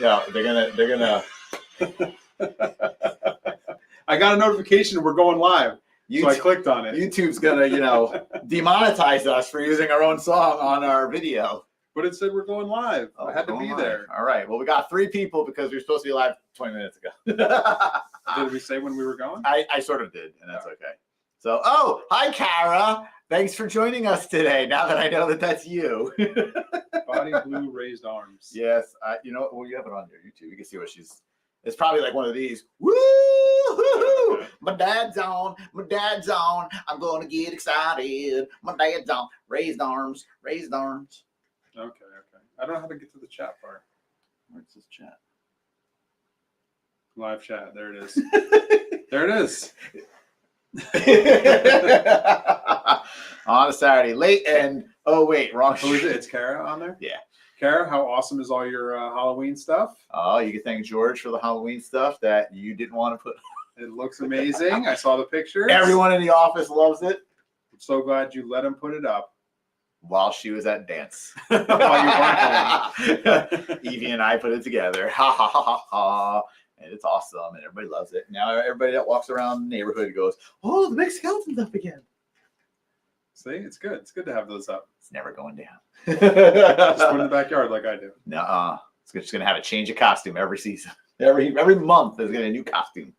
Yeah, they're gonna. I got a notification we're going live, so I clicked on it. YouTube's gonna, demonetize us for using our own song on our video. But it said we're going live. I had to be there. All right. Well, we got 3 people because we were supposed to be live 20 minutes ago. Did we say when we were going? I sort of did, and that's okay. So, hi, Kara. Thanks for joining us today. Now that I know that that's you. Body blue, raised arms. Yes. You have it on your YouTube. You can see what she's. It's probably like one of these. Woo! My dad's on. My dad's on. I'm going to get excited. My dad's on. Raised arms. Raised arms. Okay. I don't know how to get to the chat part. Where's this chat? Live chat. There it is. There it is. On a Saturday, late and wrong. Who is it? It's Kara on there? Yeah. Kara, how awesome is all your Halloween stuff? Oh, you can thank George for the Halloween stuff that you didn't want to put. It looks amazing. I saw the pictures. Everyone in the office loves it. I'm so glad you let him put it up. While she was at dance. While you weren't. Evie and I put it together. Ha ha ha ha ha. And it's awesome and everybody loves it. Now everybody that walks around the neighborhood goes, "Oh, the big skeleton's up again." See, it's good. It's good to have those up. It's never going down. Just put it in the backyard like I do. Nuh-uh. It's just gonna have a change of costume every season. Every month there's gonna be a new costume.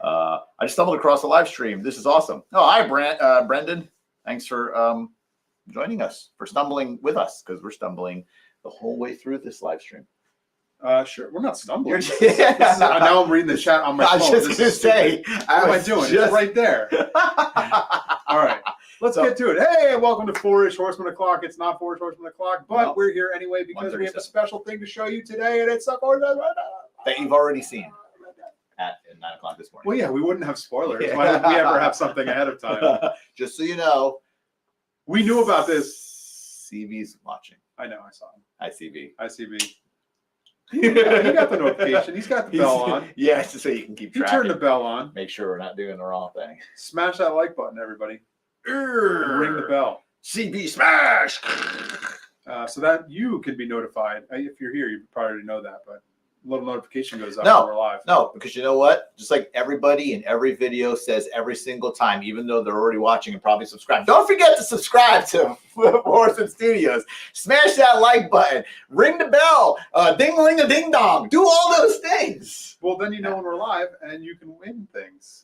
I just stumbled across a live stream. This is awesome. Oh, hi, Brendan. Thanks for joining us, for stumbling with us, because we're stumbling the whole way through this live stream. Sure. We're not stumbling. Yeah. Now I'm reading the chat on my phone. I was just going to say. How am I doing? It's right there. All right. Let's get to it. Hey, welcome to 4-ish Horseman O'Clock. It's not 4-ish Horseman O'Clock, but we're here anyway because we have a special thing to show you today, and it's that you've already seen at 9 o'clock this morning. Well, yeah, we wouldn't have spoilers. Yeah. Why would we ever have something ahead of time? Just so you know. We knew about this. CV's watching. I know. I saw him. Hi, CV. Hi, CV. He got the notification. He's got the bell on. Yeah, just so you can keep track. You turn the bell on. Make sure we're not doing the wrong thing. Smash that like button, everybody. And ring the bell. CB smash! So that you can be notified. If you're here, you probably already know that, but a little notification goes up when we're live. No, because you know what? Just like everybody in every video says every single time, even though they're already watching and probably subscribed. Don't forget to subscribe to Horseman Studios. Smash that like button. Ring the bell. Ding-a-ling-a-ding-dong. Do all those things. Well, then you know when we're live and you can win things.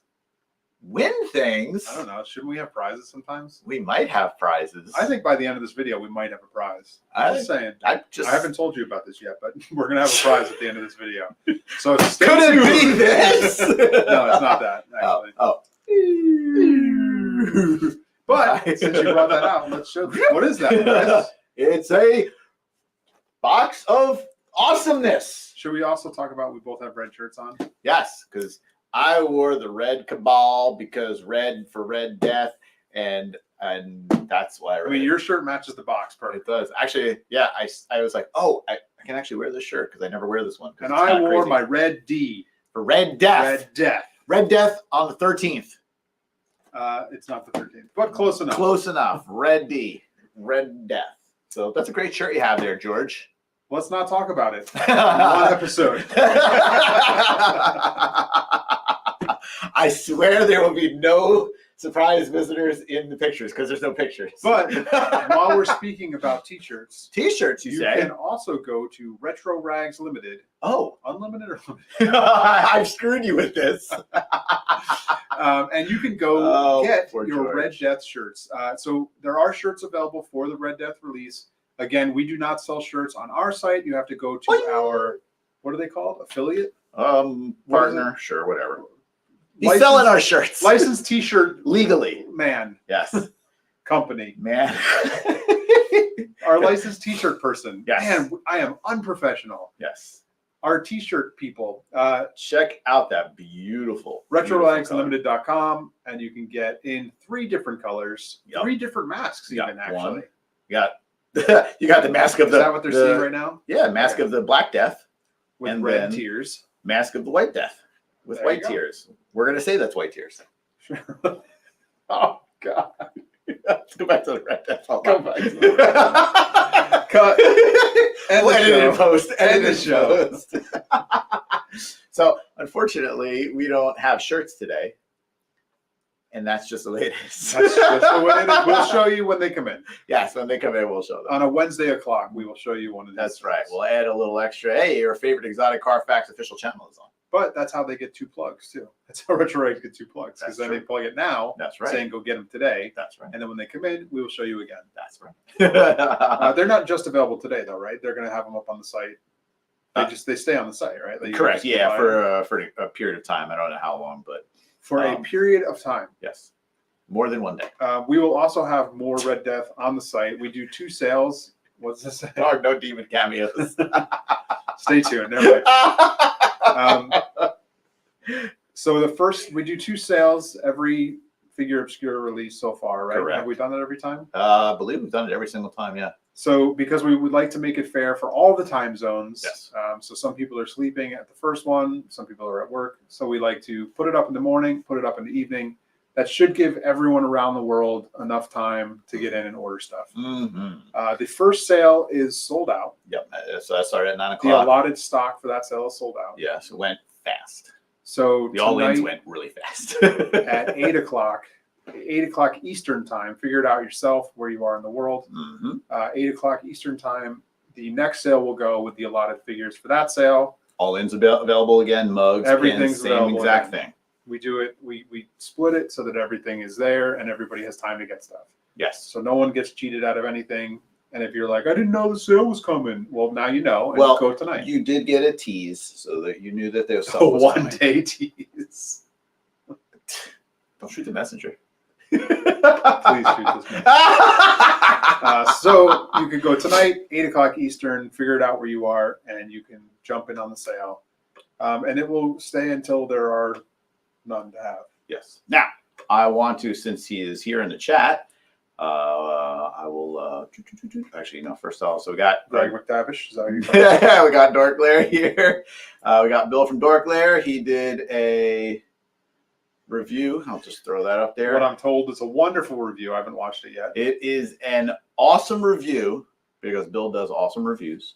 Win things? I don't know. Shouldn't we have prizes sometimes? We might have prizes. I think by the end of this video, we might have a prize. I'm just saying. I haven't told you about this yet, but we're going to have a prize at the end of this video. So stay tuned. Could it be this? No, it's not that, actually. But since you brought that out, let's show them. What is that, guys? It's a box of awesomeness. Should we also talk about we both have red shirts on? Yes, because I wore the red Cabal because red for Red Death, and that's why. I mean, your shirt matches the box perfectly. It does. Actually, yeah, I was like, I can actually wear this shirt because I never wear this one. And I wore my red D. For Red Death. Red Death. Red Death on the 13th. It's not the 13th, but close enough. Close enough. Red D. Red Death. So that's a great shirt you have there, George. Let's not talk about it. One episode. I swear there will be no surprise visitors in the pictures because there's no pictures. But while we're speaking about t-shirts, you say? Can also go to Retro Rags Limited. Oh. Unlimited or limited? I've screwed you with this. And you can go get your George. Red Death shirts. So there are shirts available for the Red Death release. Again, we do not sell shirts on our site. You have to go to our, what are they called? Affiliate? Partner, sure, whatever. He's selling our shirts. Licensed t-shirt. Legally. Man. Yes. Company. Man. Our licensed t-shirt person. Yes. Man, I am unprofessional. Yes. Our t-shirt people. Check out that beautiful. RetroRagsLimited.com, and you can get in 3 different colors. Yep. 3 different masks even, actually. You got the mask of Is that what they're seeing right now? Yeah, mask of the Black Death. With and red tears. Mask of the White Death. With white tears. We're going to say that's white tears. Oh, God. Let's go back to the Red Death. Go back to the Red Death. Cut. End the Edit show. and post. End the show. So, unfortunately, we don't have shirts today. And that's just the way it is. That's just the way it is. We'll show you when they come in. Yes, when they come in, we'll show them. On a Wednesday o'clock, we will show you one of these. That's right. We'll add a little extra. Hey, your favorite exotic car facts official channel is on. But that's how they get 2 plugs, too. That's how Retro Rights get 2 plugs. Because then true. they plug it now, That's right. saying go get them today. That's right. And then when they come in, we will show you again. That's right. They're not just available today, though, right? They're going to have them up on the site. They stay on the site, right? Like, correct. Yeah, for a period of time. I don't know how long, but for a period of time. Yes, more than one day. We will also have more Red Death on the site. We do 2 sales. What's this say? Oh, no demon cameos. Stay tuned. Never mind. So we do 2 sales every Figure Obscura release so far, right? Correct. Have we done that every time? I believe we've done it every single time. Yeah. So because we would like to make it fair for all the time zones. Yes. So some people are sleeping at the first one, some people are at work. So we like to put it up in the morning, put it up in the evening. That should give everyone around the world enough time to get in and order stuff. Mm-hmm. The first sale is sold out. Yep. So that started at 9 The o'clock. allotted stock for that sale is sold out. Yes, it went fast. So The all-ins tonight went really fast. at 8 o'clock, 8 o'clock Eastern time, figure it out yourself where you are in the world. Mm-hmm. 8 o'clock Eastern time, the next sale will go with the allotted figures for that sale. All-ins available again. Mugs, Everything's pins, same available exact again. thing. We do it, we split it so that everything is there and everybody has time to get stuff. Yes. So no one gets cheated out of anything. And if you're like, I didn't know the sale was coming, well, now you know. And Well, go tonight. You did get a tease so that you knew that there was A something. 1-day tease. Don't shoot the messenger. Please shoot this man. So you can go tonight, 8 o'clock Eastern, figure it out where you are, and you can jump in on the sale. And it will stay until there are none to have. Yes. Now, I want to, since he is here in the chat, I will, actually, no, first off, so we got Greg McTavish, is that how you yeah, we got Dark Lair here. We got Bill from Dark Lair. He did a review. I'll just throw that up there. What I'm told is a wonderful review. I haven't watched it yet. It is an awesome review because Bill does awesome reviews.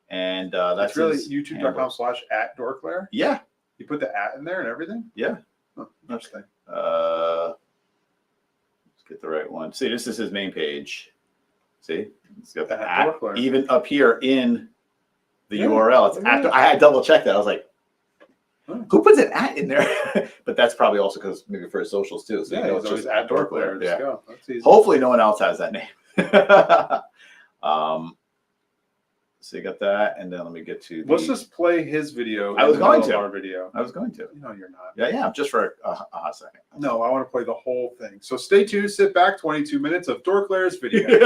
And that's really his youtube.com/@dorklair. Yeah. You put the @ in there and everything? Yeah. Oh, interesting. Let's get the right one. See, this is his main page. See, it's got the @ even up here in the URL. It's after I had double checked that. I was like, who puts an @ in there? But that's probably also because maybe for his socials too. So yeah, you know, it's always just @dorklair. Yeah. Go. That's easy. Hopefully, no one else has that name. So you got that, and then let me get to. Let's just play his video. I was going to. Our video. I was going to. No, you're not. Yeah, just for a hot second. No, I want to play the whole thing. So stay tuned. Sit back. 22 minutes of Dorklair's video.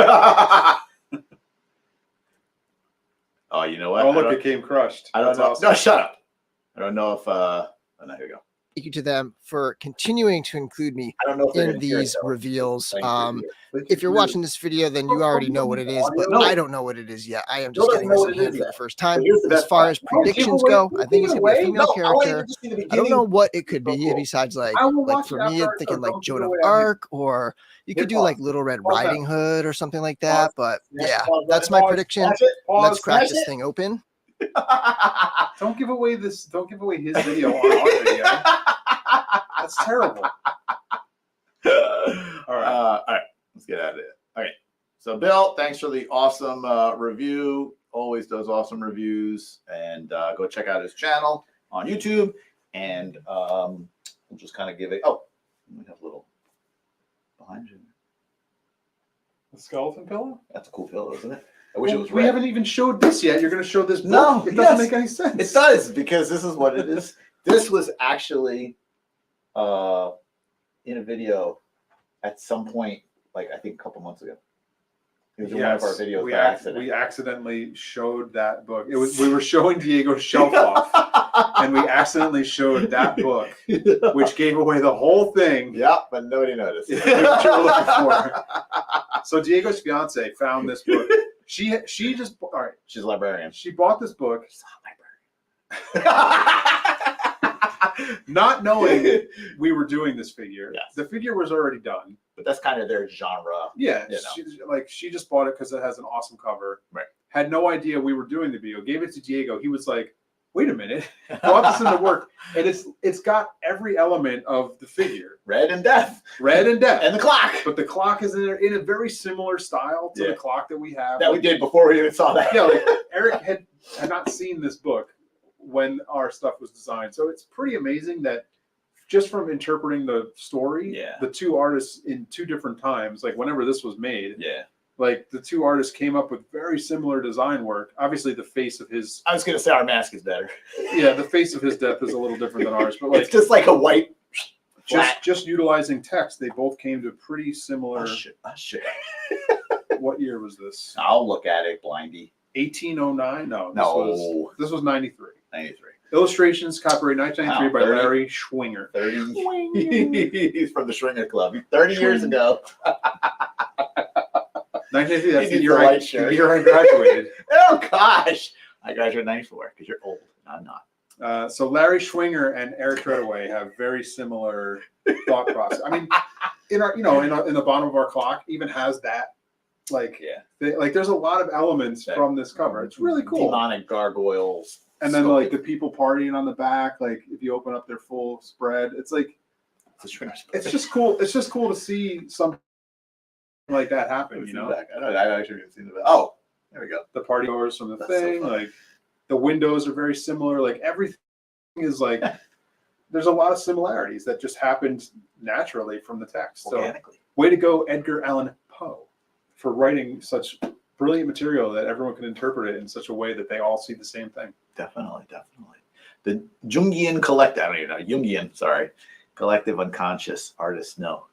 Oh, you know what? Oh, look, it came crushed. I don't That's know. awesome. No, shut up. I don't know if. Oh, no, here we go. Thank you to them for continuing to include me I don't know if they're in gonna hear it, these though. reveals. Thank you. If you're watching this video, then you already know what it is, but No. I don't know what it is yet. I am just Bill getting doesn't know this what in it is hand for the yet. first time. Here's the As best far part. as predictions go, I think it's gonna be a female character. I don't know what it could be besides like for me, I'm thinking like Joan of Arc, or you could do like Little Red Riding Hood or something like that. But yeah, that's my prediction. Let's crack this thing open. Don't give away this. Don't give away his video on our video. That's terrible. All right. Let's get out of it. Okay. So, Bill, thanks for the awesome review. Always does awesome reviews. And go check out his channel on YouTube. And we'll just kind of give it. Oh, we have a little behind you. The skeleton pillow? That's a cool pillow, isn't it? I wish it was We red. haven't even showed this yet. You're going to show this book? No, It doesn't make any sense. It does, because this is what it is. This was actually in a video at some point, like I think a couple months ago. It was in one of our videos by accident. We accidentally showed that book. We were showing Diego's shelf off, and we accidentally showed that book, which gave away the whole thing. Yeah, but nobody noticed. What you were looking for. So Diego's fiance found this book. She just all right. She's a librarian. She bought this book. She's a librarian. Not knowing we were doing this figure. Yes. The figure was already done. But that's kind of their genre. Yeah, you know. she just bought it because it has an awesome cover. Right. Had no idea we were doing the video. Gave it to Diego. He was like, "Wait a minute," brought this into work, and it's got every element of the figure. Red and Death. Red and Death. And the clock. But the clock is in a very similar style to the clock that we have. That we did before we even saw that. Yeah, like Eric had not seen this book when our stuff was designed. So it's pretty amazing that just from interpreting the story, the two artists in two different times, like whenever this was made, like the two artists came up with very similar design work. Obviously the face of his... I was going to say our mask is better. Yeah, the face of his death is a little different than ours. But like, it's just like a white... Just utilizing text, they both came to pretty similar... What year was this? I'll look at it, blindy. 1809? No. This was 93. 93. Illustrations, copyright 1993 by Larry Schwinger. 30. He's from the Schwinger Club. 30 years ago. 1993, that's the year I graduated. Oh, gosh. I graduated in 94 because you're old. I'm not. So Larry Schwinger and Eric Treadaway have very similar thought process. I mean, in our, in the bottom of our clock even has that. Like, there's a lot of elements from this cover. It's really cool. Demonic gargoyles. And then like the people partying on the back, like if you open up their full spread, it's like it's just cool. It's just cool to see something like that happen. You know, I actually haven't seen it. Oh, there we go. The party goers from the thing, like the windows are very similar. Like everything is like there's a lot of similarities that just happened naturally from the text. So way to go, Edgar Allan Poe, for writing such brilliant material that everyone can interpret it in such a way that they all see the same thing. Definitely. The Jungian collective, I don't even know, Jungian, collective unconscious artists know.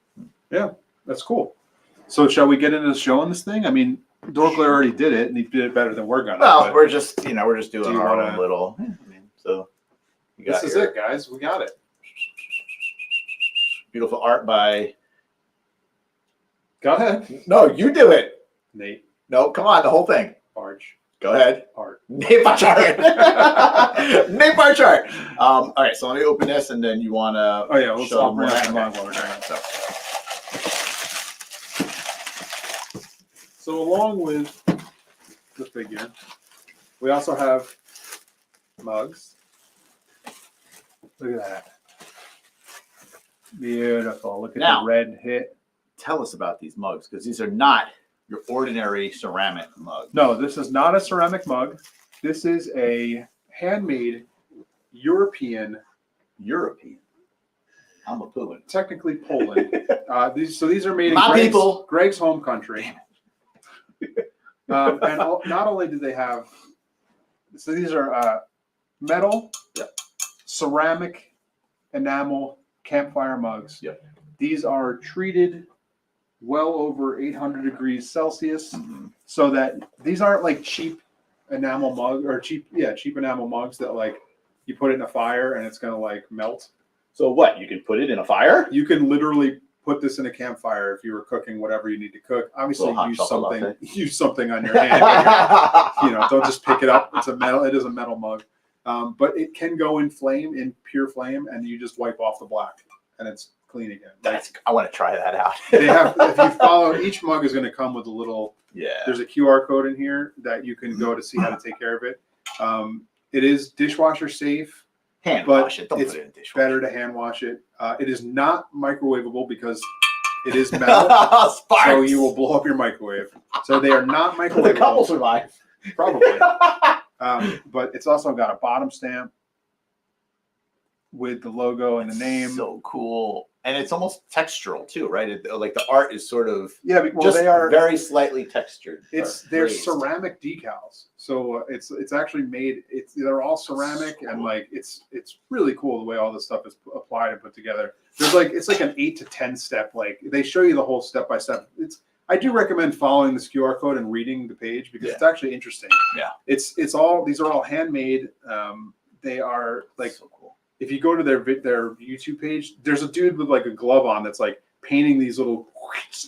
Yeah, that's cool. So shall we get into showing this thing? I mean, Dorkler already did it, and he did it better than we're gonna. Well, we're just doing our own little. So this is it, guys. We got it. Beautiful art by. Go ahead. No, you do it, Nate. No, come on, the whole thing. Arch. Go ahead. Art. Nate Barchart. Nate Barchart. All right, so let me open this, and then you want to. Oh yeah, we'll show bring them while we're doing it. So along with the figure, we also have mugs. Look at that. Beautiful. Look at the red hit. Tell us about these mugs, because these are not your ordinary ceramic mug. No, this is not a ceramic mug. This is a handmade European. I'm a Poland. Technically Poland. These are made in Greg's home country. And not only do they have, so these are metal, ceramic, enamel, campfire mugs. Yep. These are treated well over 800 degrees Celsius, so that these aren't like cheap enamel mug or cheap enamel mugs that like you put it in a fire and it's gonna like melt. So what? You can put it in a fire? You can literally put this in a campfire if you were cooking whatever you need to cook. Obviously, use something on your hand. Don't just pick it up. It is a metal mug, but it can go in pure flame, and you just wipe off the black, and it's clean again. I want to try that out. They have, if you follow, each mug is going to come with a little. Yeah. There's a QR code in here that you can go to see how to take care of it. It is dishwasher safe. Hand wash it. Don't put it in dishwasher. Better to hand wash it. It is not microwavable because it is metal, so you will blow up your microwave. So they are not microwavable. The couple survive. Probably. But it's also got a bottom stamp with the logo and the name. So cool. And it's almost textural too, right? Like the art is sort of they are very slightly textured. They're ceramic decals, so it's actually made. They're all ceramic, and like it's really cool the way all this stuff is applied and put together. It's like an 8 to 10 step. Like they show you the whole step by step. I do recommend following this QR code and reading the page because it's actually interesting. Yeah, these are all handmade. They are like so cool. If you go to their YouTube page, there's a dude with like a glove on that's like painting these little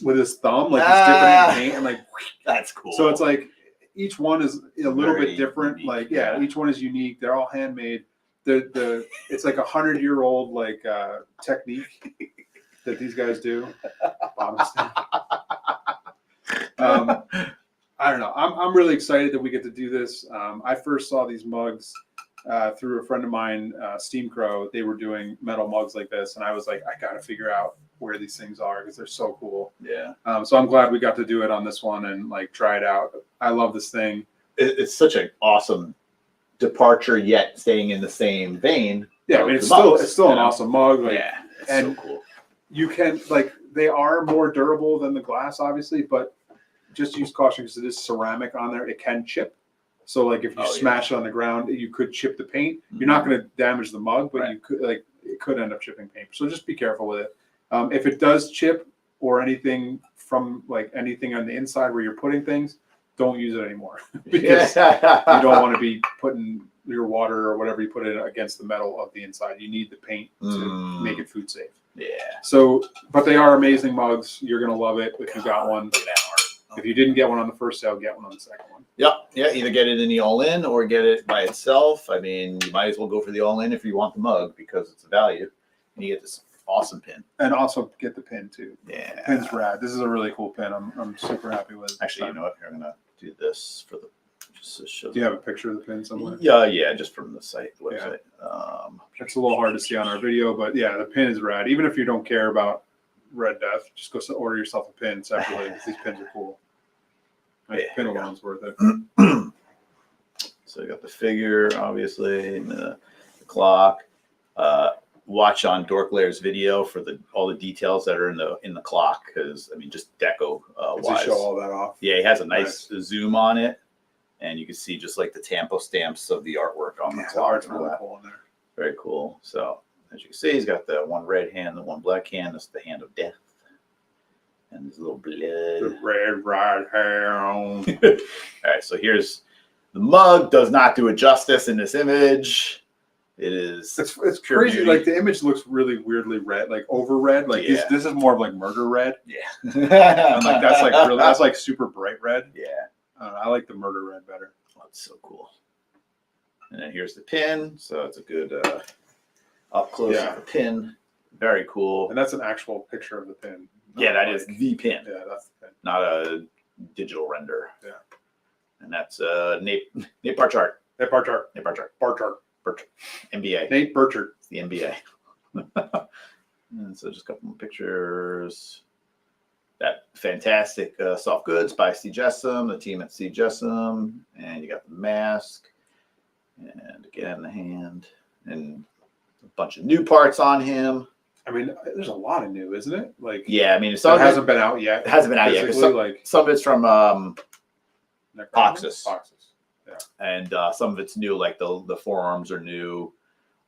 with his thumb, like he's dipping in paint and like that's cool. So it's like each one is a little bit different. Unique, like each one is unique. They're all handmade. it's like 100-year-old like technique that these guys do. I don't know. I'm really excited that we get to do this. I first saw these mugs through a friend of mine, Steam Crow. They were doing metal mugs like this, and I was like, I got to figure out where these things are because they're so cool. Yeah. So I'm glad we got to do it on this one and like try it out. I love this thing. It's such an awesome departure, yet staying in the same vein. Yeah, I mean, it's still an awesome mug. Like, yeah, it's and so cool. You can like they are more durable than the glass, obviously, but just use caution because it is ceramic on there. It can chip. So like if you smash it on the ground, you could chip the paint. You're not going to damage the mug, but you could like it could end up chipping paint. So just be careful with it. If it does chip or anything from like anything on the inside where you're putting things, don't use it anymore because you don't want to be putting your water or whatever you put it against the metal of the inside. You need the paint to make it food safe. Yeah. So, but they are amazing mugs. You're going to love it if you got one. If you didn't get one on the first sale, get one on the second one. Yep. Yeah. Either get it in the all-in or get it by itself. I mean, you might as well go for the all-in if you want the mug because it's a value. And you get this awesome pin. And also get the pin too. Yeah. The pin's rad. This is a really cool pin. I'm super happy with it. Actually, you know what? I'm gonna do this for the just to show. Do you have a picture of the pin somewhere? Yeah, just from the website. It's a little hard to see on our video, but yeah, the pin is rad. Even if you don't care about Red Death, just go order yourself a pin separately. These pins are cool. Pin alone's worth it. So you got the figure, obviously, and the clock. Watch on Dorklair's video for all the details that are in the clock, because I mean, just deco wise. Show all that off. Yeah, he has a nice zoom on it, and you can see just like the tampo stamps of the artwork on the clock. The art's really cool in there. Very cool. So as you can see, he's got the one red hand, the one black hand. That's the hand of death. And there's a little blood. The red right hand. All right, so here's the mug. Does not do it justice in this image. It is. It's crazy. Beauty. Like the image looks really weirdly red, like over red. Like this is more of like murder red. Yeah. And like that's like super bright red. Yeah. I like the murder red better. Oh, it's so cool. And then here's the pin. So it's a good up close of the pin. Very cool. And that's an actual picture of the pin. Yeah, that is the pin. Yeah, that's the pin. Not a digital render. Yeah. And that's Nate Barchart. Nate Barchart. Nate Barchart. Barchart. NBA. Nate Burchard. It's the NBA. And so just a couple more pictures. That fantastic soft goods by C. Jessam, the team at C. Jessam. And you got the mask. And again, the hand. And a bunch of new parts on him. I mean, there's a lot of new, isn't it? Like, yeah, I mean, it hasn't been out yet. It hasn't been out yet. Some of it's from Oxus. Yeah. And some of it's new, like the forearms are new.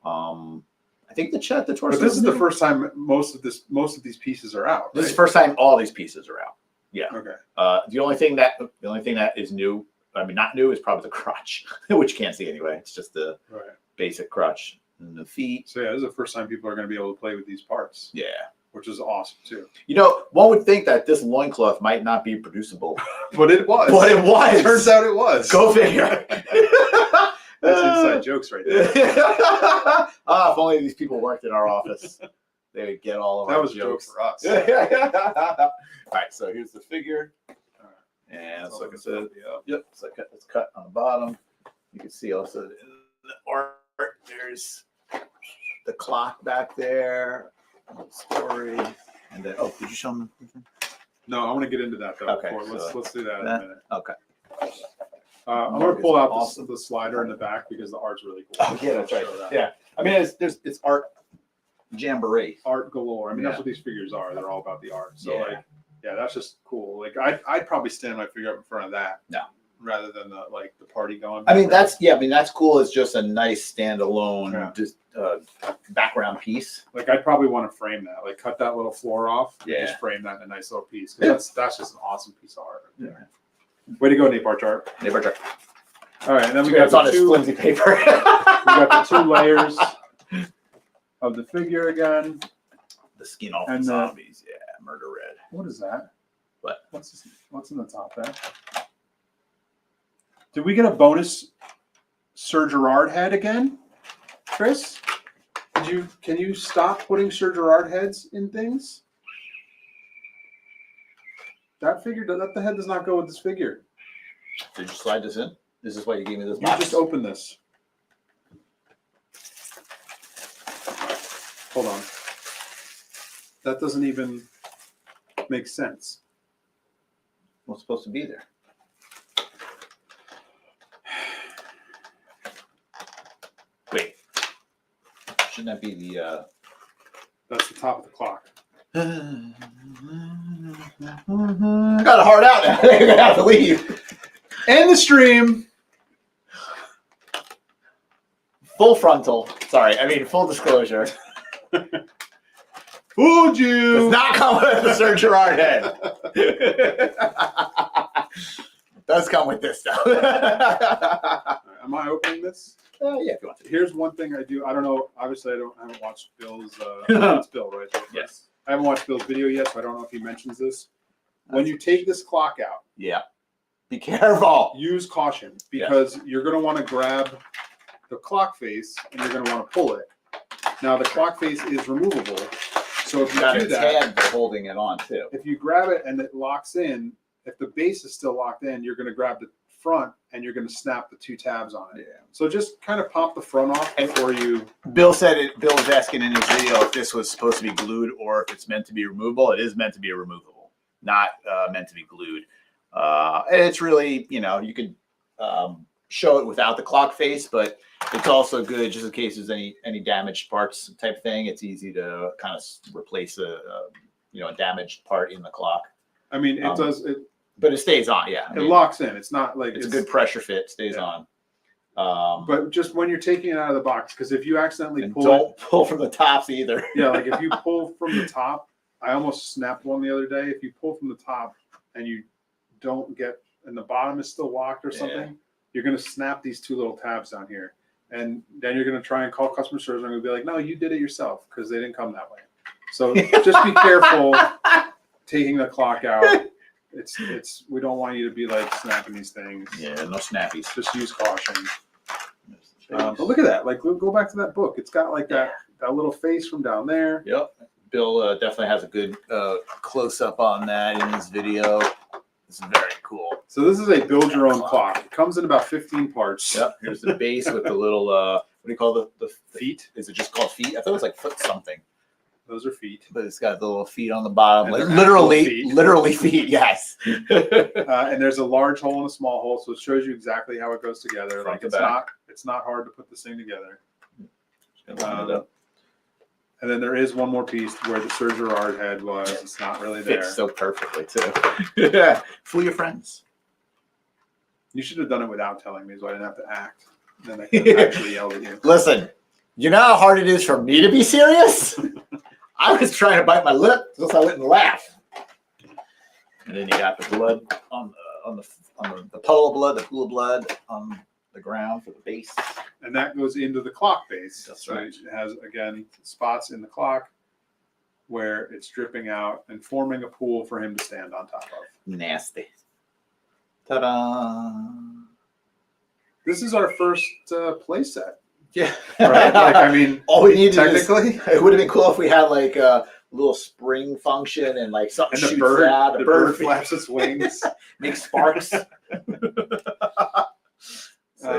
I think the torso. But this is the first time most of these pieces are out. This is the first time all these pieces are out. Yeah. Okay. The only thing that is new, I mean, not new, is probably the crotch, which you can't see anyway. It's just the basic crotch and the feet. So yeah, this is the first time people are going to be able to play with these parts. Yeah. Which is awesome too. You know, one would think that this loincloth might not be producible. But it was. Turns out it was. Go figure. That's inside jokes right there. If only these people worked in our office, they would get all of our jokes. That was a joke for us. All right, so here's the figure. And so like I said, yep, it's cut on the bottom. You can see also in the art, there's the clock back there. Story, and then did you show them? No, I want to get into that though. Okay, let's do that in a minute. Okay. I'm going to pull out the slider in the back because the art's really cool. Oh yeah, that's right. Yeah, I mean it's art jamboree, art galore. I mean that's what these figures are. They're all about the art. So that's just cool. Like I'd probably stand my figure up in front of that. No. Rather than the party going. I mean that's cool. It's just a nice standalone just background piece. Like I'd probably want to frame that. Like cut that little floor off. And just frame that in a nice little piece. That's just an awesome piece of art. Right there. Way to go, Nate Barchart. Nate Barchart. All right, and then we got on this flimsy paper. We got the 2 layers of the figure again. The skin off the zombies. Yeah, murder red. What is that? What? What's in the top there? Did we get a bonus Sir Gerard head again? Chris, can you stop putting Sir Gerard heads in things? That the head does not go with this figure. Did you slide this in? This is why you gave me this You box? just open this. Hold on. That doesn't even make sense. What's supposed to be there? Wait. Shouldn't that be the... That's the top of the clock. Got a heart out now. They're going to have to leave. End the stream. Full frontal. Sorry, I mean full disclosure. Fooled you. Does not come with the Sir Gerard head. Does come with this though. Am I opening this? Yeah, if you want to. Here's one thing I do. I don't know. Obviously, I haven't watched Bill's. It's Bill, right? Yes. I haven't watched Bill's video yet, so I don't know if he mentions this. When you take this clock out, Yeah. Be careful. use caution because you're going to want to grab the clock face and you're going to want to pull it. Now, the clock face is removable. So if you Got do a that, tab for holding it on too. if you grab it and it locks in, if the base is still locked in, you're going to grab the front and you're going to snap the two tabs on it. Yeah. So just kind of pop the front off before you. Bill said it. Bill was asking in his video if this was supposed to be glued or if it's meant to be removable. It is meant to be removable, not meant to be glued. It's really, you could show it without the clock face, but it's also good just in case there's any damaged parts type thing. It's easy to kind of replace a damaged part in the clock. I mean, it does it. But it stays on, yeah. It locks in. It's not like it's a good pressure fit. Stays on. But just when you're taking it out of the box, because if you accidentally don't pull from the tops either. Yeah, like if you pull from the top, I almost snapped one the other day. If you pull from the top and you don't get, and the bottom is still locked or something, you're going to snap these two little tabs down here. And then you're going to try and call customer service and going to be like, no, you did it yourself because they didn't come that way. So just be careful taking the clock out. We don't want you to be like snapping these things. Yeah, no snappies. Just use caution. But look at that. Like, go back to that book. It's got like that little face from down there. Yep. Bill definitely has a good close up on that in his video. It's very cool. So this is a build your own clock. It comes in about 15 parts. Yep. Here's the base with the little what do you call the feet? Is it just called feet? I thought it was like foot something. Those are feet. But it's got the little feet on the bottom, And like literally feet. Yes. And there's a large hole and a small hole, so it shows you exactly how it goes together. Front Like to it's not hard to put this thing together. And And then there is one more piece where the Sir Gerard head was. It's not really there. fits so perfectly too. Yeah. Fool your friends. You should have done it without telling me, so I didn't have to act. Then I could have actually yelled at you. Listen, you know how hard it is for me to be serious? I was trying to bite my lip just so I wouldn't laugh. And then you got the blood on the polo blood, the pool of blood on the ground for the base. And that goes into the clock base. That's so right. It has, again, spots in the clock where it's dripping out and forming a pool for him to stand on top of. Nasty. Ta-da! This is our first play set. Yeah. Right? Like, I mean, all we needed technically, it would have been cool if we had like a little spring function and like something and the shoots bird, out. the bird flaps its wings. Makes sparks. So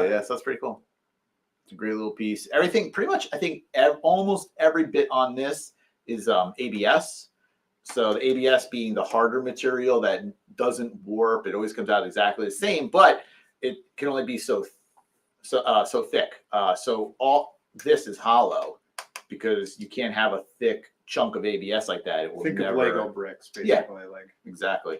that's pretty cool. It's a great little piece. Everything, pretty much, I think almost every bit on this is ABS. So the ABS being the harder material that doesn't warp. It always comes out exactly the same, but it can only be so thick. So all this is hollow because you can't have a thick chunk of ABS like that. It will Think never... of Lego bricks, basically. Yeah, like exactly.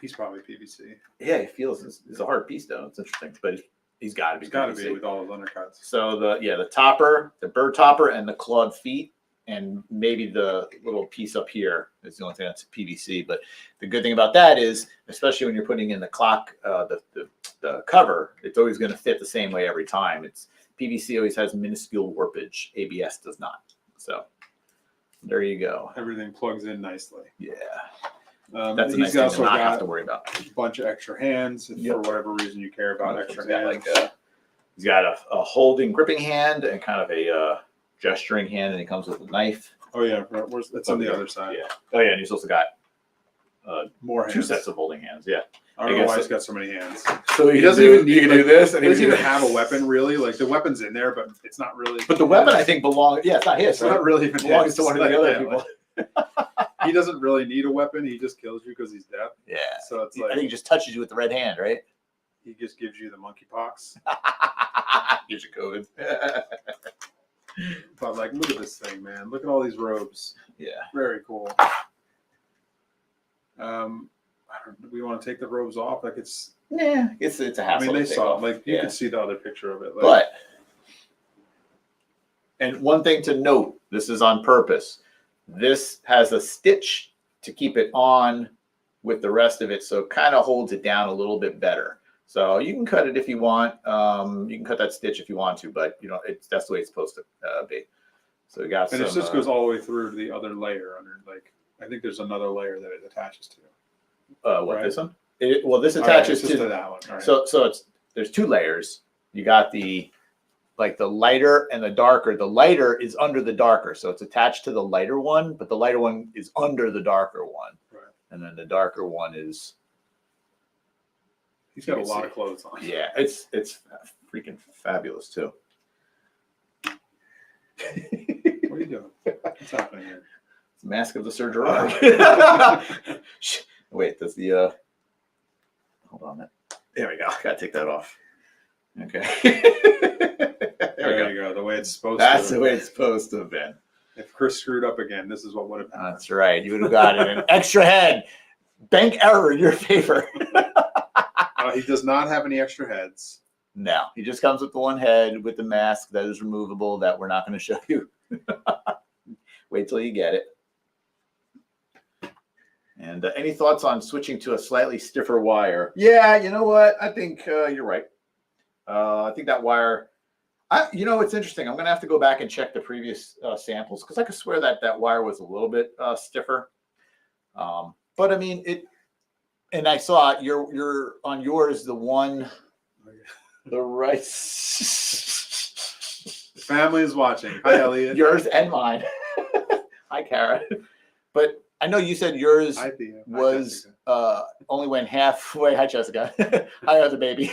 He's probably PVC. Yeah, he feels it's a hard piece though. It's interesting, but he's got to be. He's got to PVC. be with all his undercuts. So the topper, the bird topper, and the clawed feet, and maybe the little piece up here is the only thing that's PVC. But the good thing about that is, especially when you're putting in the clock, the cover, it's always going to fit the same way every time. It's PVC always has minuscule warpage. ABS does not. So there you go. Everything plugs in nicely. Yeah. He's That's a nice thing also to not got have to worry about. a bunch of extra hands if for whatever reason you care about extra hands. Got like He's got a holding, gripping hand and kind of a gesturing hand, and he comes with a knife. Oh yeah, it's on the other side. Yeah. Oh yeah, and he's also got more two hands. sets of holding hands. Yeah. I don't know why he's got so many hands. So he doesn't even need to do this, and he doesn't even have a weapon really. Like the weapon's in there, but it's not really. But the weapon, I think, belongs. Yeah, it's not his. It's not really even belongs to one of the other people. He doesn't really need a weapon. He just kills you because he's deaf. Yeah. So it's like I think he just touches you with the red hand, right? He just gives you the monkeypox. Gives you COVID. But like, look at this thing, man. Look at all these robes. Yeah. Very cool. We want to take the robes off. Like it's a hassle. I mean, they saw off. Like you can see the other picture of it. Like, but and one thing to note, this is on purpose. This has a stitch to keep it on with the rest of it, so it kind of holds it down a little bit better. So you can cut it if you want. You can cut that stitch if you want to, but that's the way it's supposed to be. So we got. And it just goes all the way through to the other layer under. Like I think there's another layer that it attaches to. What, this one? This attaches to that one. All right. So there's two layers. You got the lighter and the darker. The lighter is under the darker, so it's attached to the lighter one, but the lighter one is under the darker one. Right. And then the darker one is. He's got a lot of clothes on. Yeah, it's freaking fabulous too. What are you doing? What's happening here? It's the Mask of the Surgeon. Wait, that's the hold on. There we go. Gotta take that off. Okay. there you go. The way it's supposed to. That's the way it's supposed to have been. If Chris screwed up again, this is what would have happened. That's right. You would have gotten an extra head. Bank error in your favor. He does not have any extra heads. No, he just comes with the one head with the mask that is removable that we're not going to show you. Wait till you get it. And any thoughts on switching to a slightly stiffer wire? Yeah, you know what? I think you're right. I think that wire, it's interesting. I'm going to have to go back and check the previous samples because I could swear that wire was a little bit stiffer. But I mean, and I saw you're on yours, the one, the right. The family is watching. Hi, Elliot. Yours and mine. Hi, Kara. But I know you said yours was only went halfway. Hi, Jessica. Hi, other baby.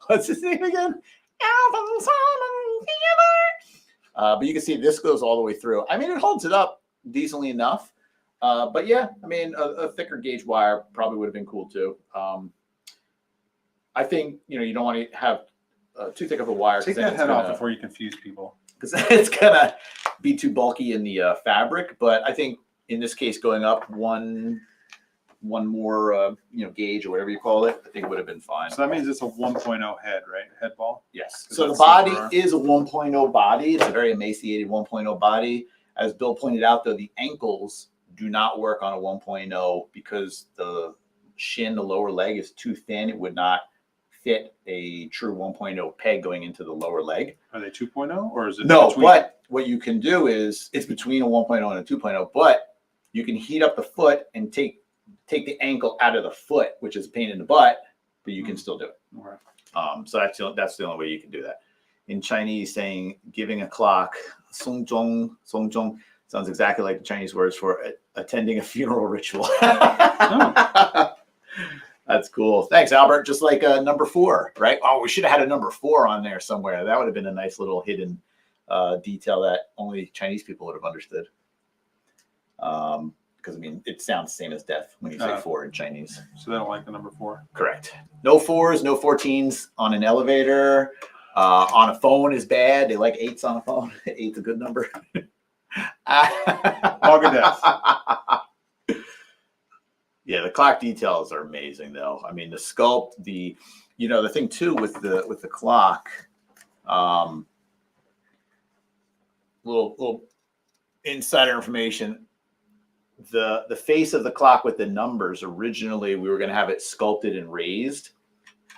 What's his name again? Alvin Simon Theater. But you can see this goes all the way through. I mean, it holds it up decently enough. But yeah, I mean, a thicker gauge wire probably would have been cool too. I think, you don't want to have too thick of a wire. Take that head off before you confuse people. Because it's going to be too bulky in the fabric. But I think in this case, going up one more, gauge or whatever you call it, I think would have been fine. So that means it's a 1.0 head, right? Head ball? Yes. So the body is a 1.0 body. It's a very emaciated 1.0 body. As Bill pointed out, though, the ankles do not work on a 1.0 because the shin, the lower leg, is too thin. It would not fit a true 1.0 peg going into the lower leg. Are they 2.0 or is it? No, but what you can do is it's between a 1.0 and a 2.0, but you can heat up the foot and take the ankle out of the foot, which is a pain in the butt, but you can still do it. Right. So that's the only way you can do that. In Chinese, saying giving a clock, song zhong, sounds exactly like the Chinese words for attending a funeral ritual. Oh. That's cool. Thanks, Albert. Just like number 4, right? Oh, we should have had a number 4 on there somewhere. That would have been a nice little hidden detail that only Chinese people would have understood. Because, I mean, it sounds the same as death when you say 4 in Chinese. So they don't like the number 4? Correct. No 4s, no 14s on an elevator. On a phone is bad. They like 8s on a phone. 8's a good number. Log of death. Yeah, the clock details are amazing, though. I mean, the sculpt, the thing too with the clock. Little insider information. The face of the clock with the numbers, originally we were going to have it sculpted and raised,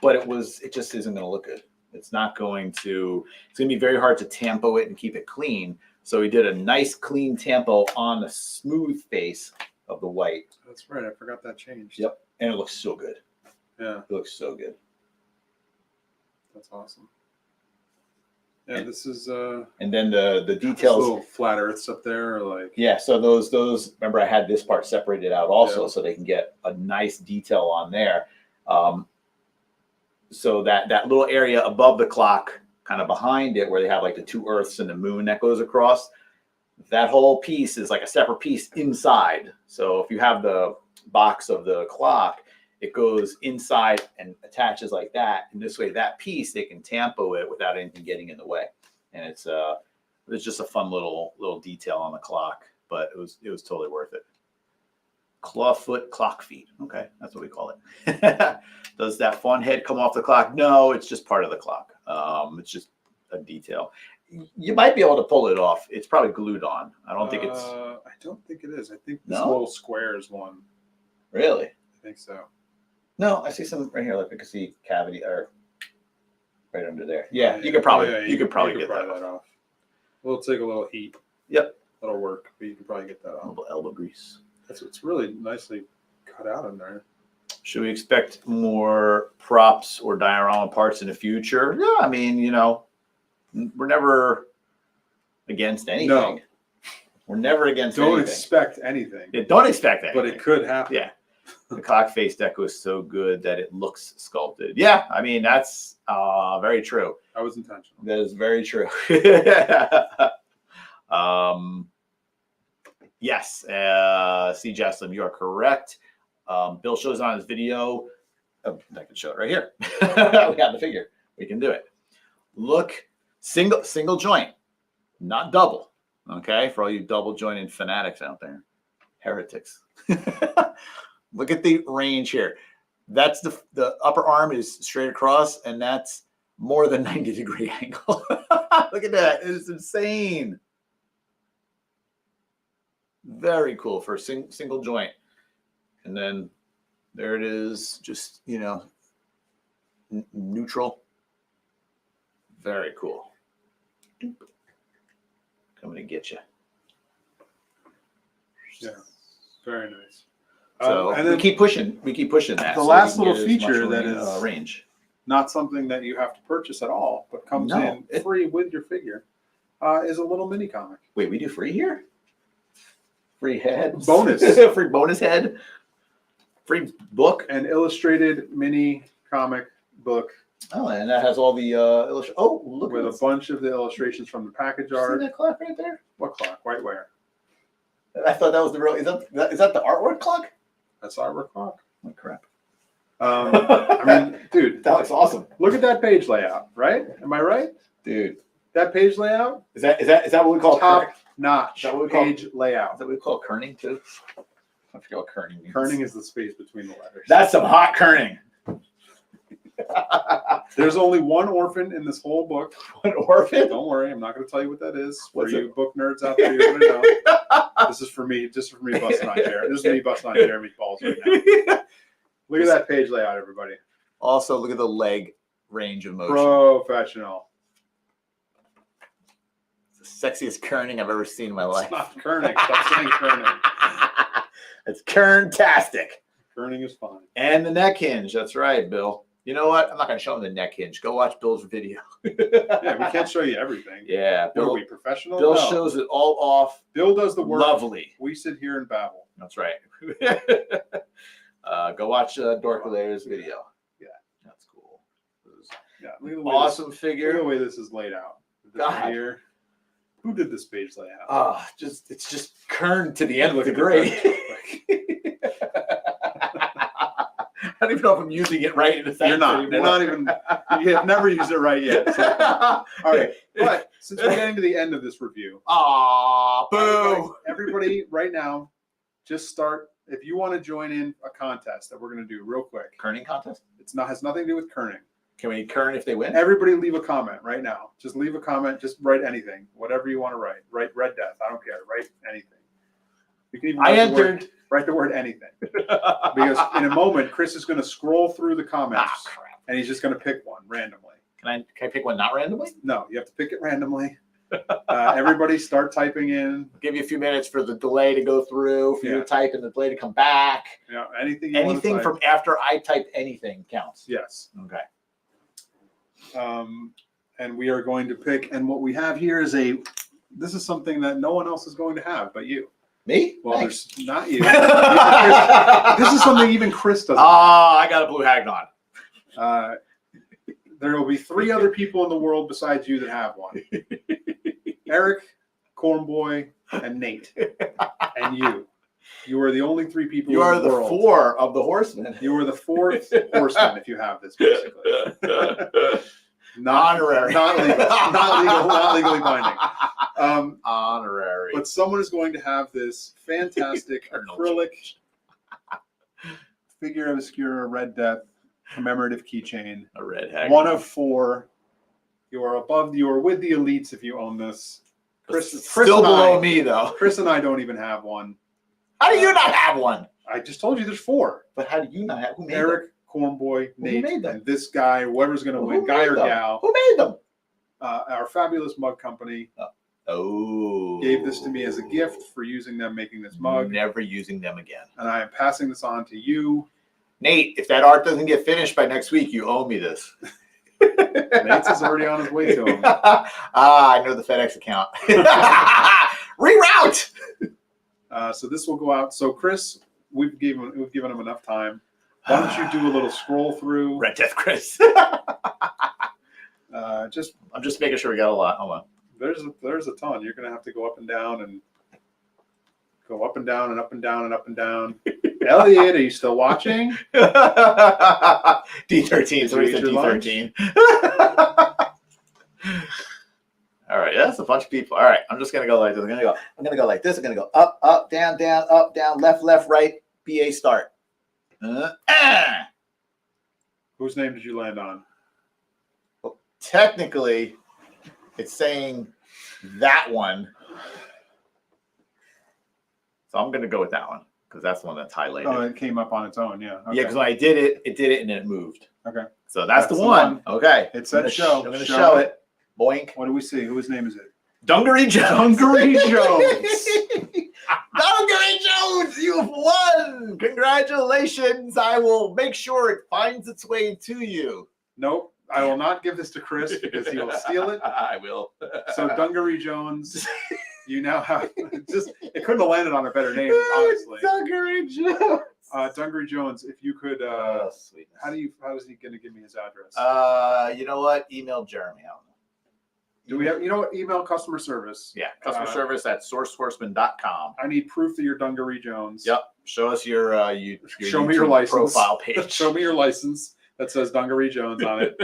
but it just isn't going to look good. It's going to be very hard to tampo it and keep it clean. So we did a nice clean tampo on the smooth face of the white. That's right. I forgot that changed. Yep. And it looks so good. Yeah. It looks so good. That's awesome. Yeah, this is and then the details, little flat earths up there, like yeah. So those remember I had this part separated out also, so they can get a nice detail on there. So that little area above the clock, kind of behind it, where they have like the 2 Earths and the moon that goes across, that whole piece is like a separate piece inside. So if you have the box of the clock, it goes inside and attaches like that. And this way, that piece, they can tampo it without anything getting in the way. And it's just a fun little detail on the clock, but it was totally worth it. Claw foot, clock feet. Okay, that's what we call it. Does that fawn head come off the clock? No, it's just part of the clock. It's just a detail. You might be able to pull it off. It's probably glued on. I don't think it's. I don't think it is. I think this whole square is one. Really? I think so. No, I see some right here. Look, I can see cavity or right under there. Yeah, you could probably get that off. We'll take a little heat. Yep, that'll work. But you can probably get that off. A little elbow grease. It's really nicely cut out in there. Should we expect more props or diorama parts in the future? Yeah, I mean, we're never against anything. No. We're never against anything. Don't expect anything. Yeah, don't expect anything. But it could happen. Yeah. The clock face deco is so good that it looks sculpted. Yeah, I mean, that's very true. That was intentional. That is very true. Yes, C. Jesslyn, you are correct. Bill shows on his video. Oh, I can show it right here. We got the figure. We can do it. Look, single joint, not double. Okay, for all you double jointed fanatics out there, heretics. Look at the range here. That's the upper arm is straight across, and that's more than 90-degree angle. Look at that. It's insane. Very cool for a single joint. And then there it is, just, neutral. Very cool. Coming to get you. Yeah, very nice. So and then we keep pushing that. The last little feature that is range, not something that you have to purchase at all, but comes in free with your figure, is a little mini comic. Wait, we do free here? Free head bonus, free bonus head, free book, an illustrated mini comic book. Oh, and that has all the illustration. Oh, look with a bunch of the illustrations from the package art. See that clock right there? What clock? Right where? I thought that was the real. Is that the artwork clock? That's artwork clock. Oh crap! I mean, dude, that looks awesome. Look at that page layout, right? Am I right, dude? That page layout is that what we call top notch page layout? Is that what we call kerning too? I forget what kerning means. Kerning is the space between the letters. That's some hot kerning. There's only one orphan in this whole book. One orphan? Don't worry, I'm not going to tell you what that is. For you book nerds out there, you're going to know. This is for me, just for me busting on Jeremy. This is me busting on Jeremy's balls right now. Look at that page layout, everybody. Also, look at the leg range of motion. Professional. It's the sexiest kerning I've ever seen in my life. It's not kerning. Stop saying kerning. It's kerntastic. Kerning is fine. And the neck hinge. That's right, Bill. You know what? I'm not going to show him the neck hinge. Go watch Bill's video. Yeah, we can't show you everything. Yeah. Bill, are we professional? Bill shows it all off. Bill does the work. Lovely. We sit here and babble. That's right. Go watch Dorkulator's video. Yeah. That's cool. Yeah. Look at the way awesome figure. Look at the way this is laid out. God. Here. Who did this page layout? Oh, it's just kerned to the end of the grade. I don't even know if I'm using it right in the You're not. You're not even. You have never used it right yet. So. All right, but since we're getting to the end of this review, boo! Everybody, right now, just start. If you want to join in a contest that we're going to do real quick, kerning contest. Has nothing to do with kerning. Can we kern if they win? Everybody, leave a comment right now. Just leave a comment. Just write anything, whatever you want to write. Write Red Death. I don't care. Write anything. You can even write the word anything. Because in a moment, Chris is going to scroll through the comments and he's just going to pick one randomly. Can I pick one not randomly? No, you have to pick it randomly. Everybody start typing in. I'll give you a few minutes for the delay to go through, for you to type and the delay to come back. Yeah, anything from after I type anything counts. Yes. Okay. And we are going to pick. And what we have here is this is something that no one else is going to have but you. Me? Well, Thanks. there's not you. This is something even Chris doesn't. I got a blue Hagnon. There will be 3 other people in the world besides you that have one. Eric, Cornboy, and Nate. And you. You are the only 3 people You in are the the world. 4 of the horsemen. You are the 4th horseman if you have this, basically. Honorary. Not legal. Not legally binding. Honorary. But someone is going to have this fantastic acrylic figure of Obscura Red Death commemorative keychain. A red Hagnon. 1 of 4. You are with the elites if you own this. Chris Still and below I, me, though. Chris and I don't even have one. How do you not have one? I just told you there's 4. But how do you not have? Who made them? Eric, Cornboy, Nate, made them? and this guy, whoever's going to win, Who guy made or them? gal. Who made them? Our fabulous mug company gave this to me as a gift for using them making this mug. Never using them again. And I am passing this on to you. Nate, if that art doesn't get finished by next week, you owe me this. Nate's is already on his way to him. I know the FedEx account. Reroute. So this will go out. So Chris, we've given him enough time. Why don't you do a little scroll through? Red Death Chris. I'm just making sure we got a lot. Hold on. There's a ton. You're gonna have to go up and down and go up and down and up and down and up and down. Elliot, are you still watching? D13. So we said D13. All right, that's a bunch of people. All right, I'm just gonna go like this. I'm gonna go like this. I'm gonna go up, up, down, down, up, down, left, left, right. BA start. Whose name did you land on? Well, technically, it's saying that one. So I'm gonna go with that one because that's the one that's highlighted. Oh, it came up on its own. Yeah. Okay. Yeah, because when I did it, and then it moved. Okay. So that's the one. Okay. It said show. I'm gonna show it. Boink. What do we see? Whose name is it? Dungaree Jones. Dungaree Jones. Dungaree Jones, you've won. Congratulations. I will make sure it finds its way to you. Nope. I will not give this to Chris because he will steal it. I will. So Dungaree Jones, you now have it couldn't have landed on a better name, honestly. Dungaree Jones. Dungaree Jones, if you could Sweetness. how is he gonna give me his address? You know what? Email Jeremy. I don't know. Do we have email customer service? Yeah, customer service at sourcehorseman.com. I need proof that you're Dungaree Jones. Yep. Show us your show me your license profile page. Show me your license that says Dungaree Jones on it.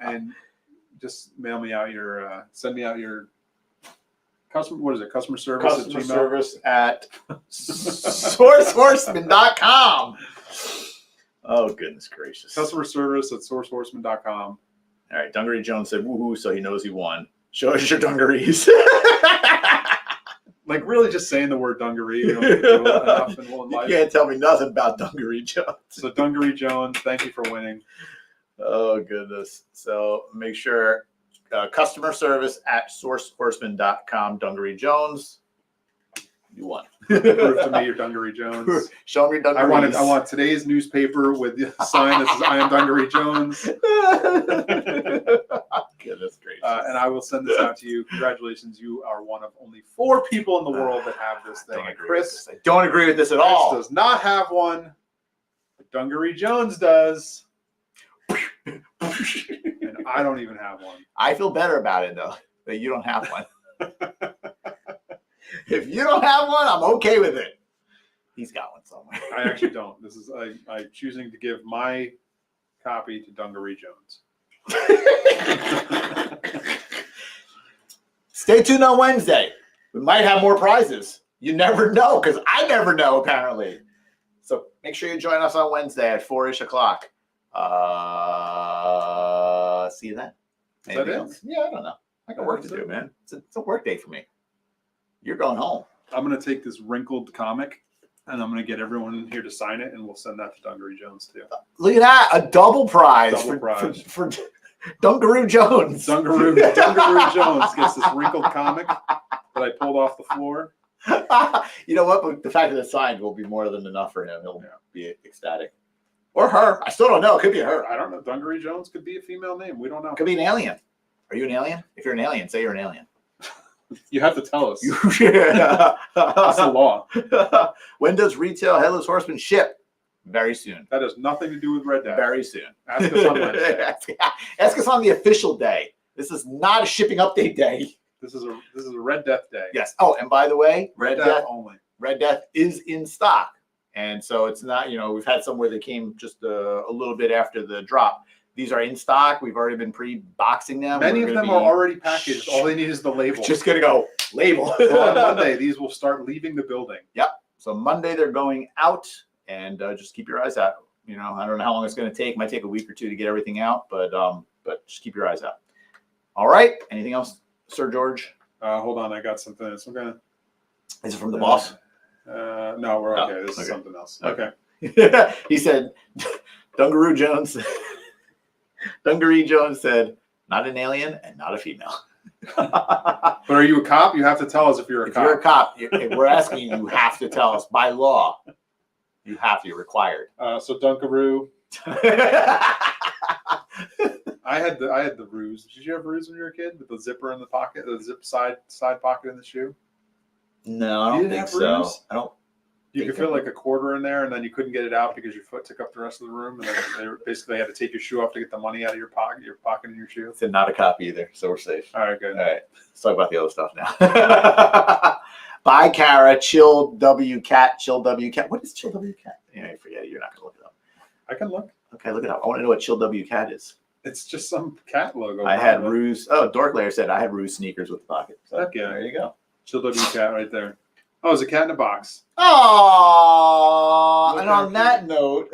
And just mail me out your send me out your customer service Customer at Gmail? service at sourcehorseman.com. Oh, goodness gracious. Customer service at sourcehorseman.com. All right, Dungaree Jones said woohoo, so he knows he won. Show us your dungarees. Like really just saying the word dungaree. You don't do enough in one life. You can't tell me nothing about Dungaree Jones. So Dungaree Jones, thank you for winning. Oh, goodness. So make sure customer service at sourcehorseman.com, Dungaree Jones. You won. Prove to me you're Dungaree Jones. Show me your dungarees. I want today's newspaper with the sign that says I am Dungaree Jones. Goodness gracious. And I will send this out to you. Congratulations, you are one of only 4 people in the world that have this thing. And Chris, I don't agree with this at all. Chris does not have one. But Dungaree Jones does. And I don't even have one. I feel better about it though, that you don't have one. If you don't have one, I'm okay with it. He's got one somewhere. I actually don't. This is I'm choosing to give my copy to Dungaree Jones. Stay tuned on Wednesday. We might have more prizes. You never know, because I never know, apparently. So make sure you join us on Wednesday at 4-ish o'clock. See you then. Is that it? Else? Yeah, I don't know. I got work to do, man. It's a work day for me. You're going home. I'm going to take this wrinkled comic and I'm going to get everyone in here to sign it, and we'll send that to Dungaree Jones too. Look at that. A double prize, For Dungaroo Jones. Dungaroo Jones gets this wrinkled comic that I pulled off the floor. You know what? But the fact that it's signed will be more than enough for him. He'll be ecstatic. Or her. I still don't know. It could be her. I don't know. Dungaree Jones could be a female name. We don't know. It could be an alien. Are you an alien? If you're an alien, say you're an alien. You have to tell us. That's That's the law. When does retail Headless Horseman ship? Very soon. That has nothing to do with Red Death. Very soon. Ask us on Wednesday. Ask us on the official day. This is not a shipping update day. This is a Red Death day. Yes. Oh, and by the way, Red Death only. Red Death is in stock. And so it's not, we've had some where they came just a little bit after the drop. These are in stock. We've already been pre-boxing them. Many of them are already packaged. All they need is the label. Just going to go label. So on Monday, these will start leaving the building. Yep. So Monday, they're going out, and just keep your eyes out. I don't know how long it's going to take. It might take a week or two to get everything out, but just keep your eyes out. All right. Anything else, Sir George? Hold on. I got something. Is it from the boss? No, we're okay. This is something else. Okay. He said, Dungaree Jones said, not an alien and not a female. But are you a cop? You have to tell us if you're a cop. If you're a cop, if we're asking you, you have to tell us by law. You have to. You're required. So Dunkaroo. I had the ruse. Did you have ruse when you were a kid with the zipper in the pocket, the zip side pocket in the shoe? No, I don't think so. Ruse? I don't. You could fit like a quarter in there, and then you couldn't get it out because your foot took up the rest of the room. And then they had to take your shoe off to get the money out of your pocket in your shoe. It's not a cop either, so we're safe. All right, good. All right, let's talk about the other stuff now. Bye, Kara. Chill W Cat. What is Chill W Cat? Yeah, forget it. You're not gonna look it up. I can look. Okay, look it up. I want to know what Chill W Cat is. It's just some cat logo. I had Ruse. Oh, Dorklayer said I had Ruse sneakers with the pocket. So heck yeah. There you go. Chill W Cat right there. Oh, it's a cat in a box. Oh, and on that note,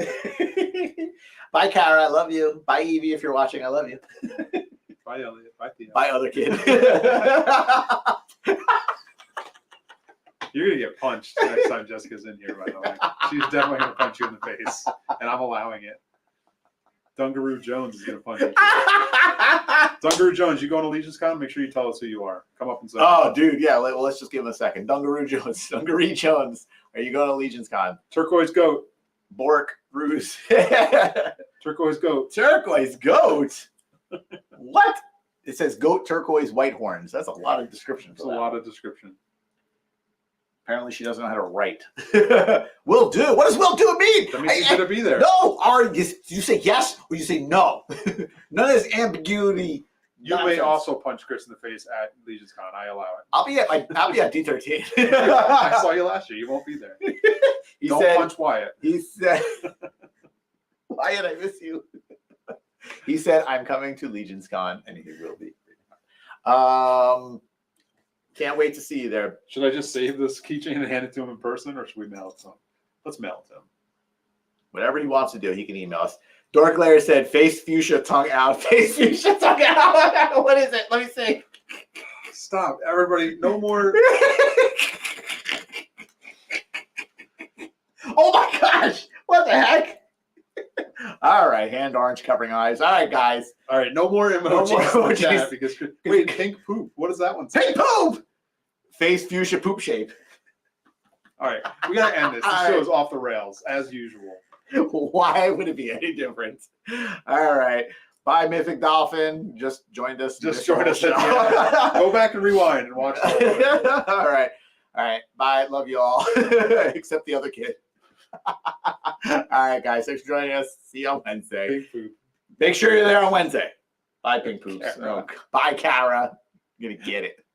bye, Kara. I love you. Bye, Evie. If you're watching, I love you. Bye, Elliot. Bye, Theo. Bye, other kid. You're gonna get punched next time Jessica's in here. By the way, she's definitely gonna punch you in the face, and I'm allowing it. Dungaroo Jones is gonna punch you. Dungaroo Jones, you going to Legion's Con? Make sure you tell us who you are. Come up and say. Oh, dude, yeah. Well, let's just give him a second. Dungaree Jones. Are you going to Legion's Con? Turquoise Goat. Bork Ruse. Turquoise Goat. Turquoise Goat. What? It says goat, turquoise, white horns. That's a lot of description. That's a lot of description. Apparently, she doesn't know how to write. Will do. What does will do mean? That means she's going to be there. No. Do you say yes or you say no? None of this ambiguity. You may also punch Chris in the face at Legion's Con. I allow it. I'll be at D13. I saw you last year. You won't be there. Don't punch Wyatt. He said, Wyatt, I miss you. He said, I'm coming to Legion's Con, and he will be. Can't wait to see you there. Should I just save this keychain and hand it to him in person, or should we mail it to him? Let's mail it to him. Whatever he wants to do, he can email us. Dorklayer said, face fuchsia, tongue out. Face fuchsia, tongue out. What is it? Let me see. Stop. Everybody, no more. Oh, my gosh. What the heck? All right. Hand orange covering eyes. All right, guys. All right. No more emojis. Because wait, pink poop. What does that one say? Pink poop. Face fuchsia poop shape. All right. We got to end this. This show is off the rails, as usual. Why would it be any different? All right. Bye, Mythic Dolphin. Just joined us. Just join us. Go back and rewind and watch. All right. All right. Bye. Love you all. Except the other kid. All right, guys. Thanks for joining us. See you on Wednesday. Pink poop. Make sure you're there on Wednesday. Bye, Pink Poops. Oh, bye, Kara. I'm going to get it.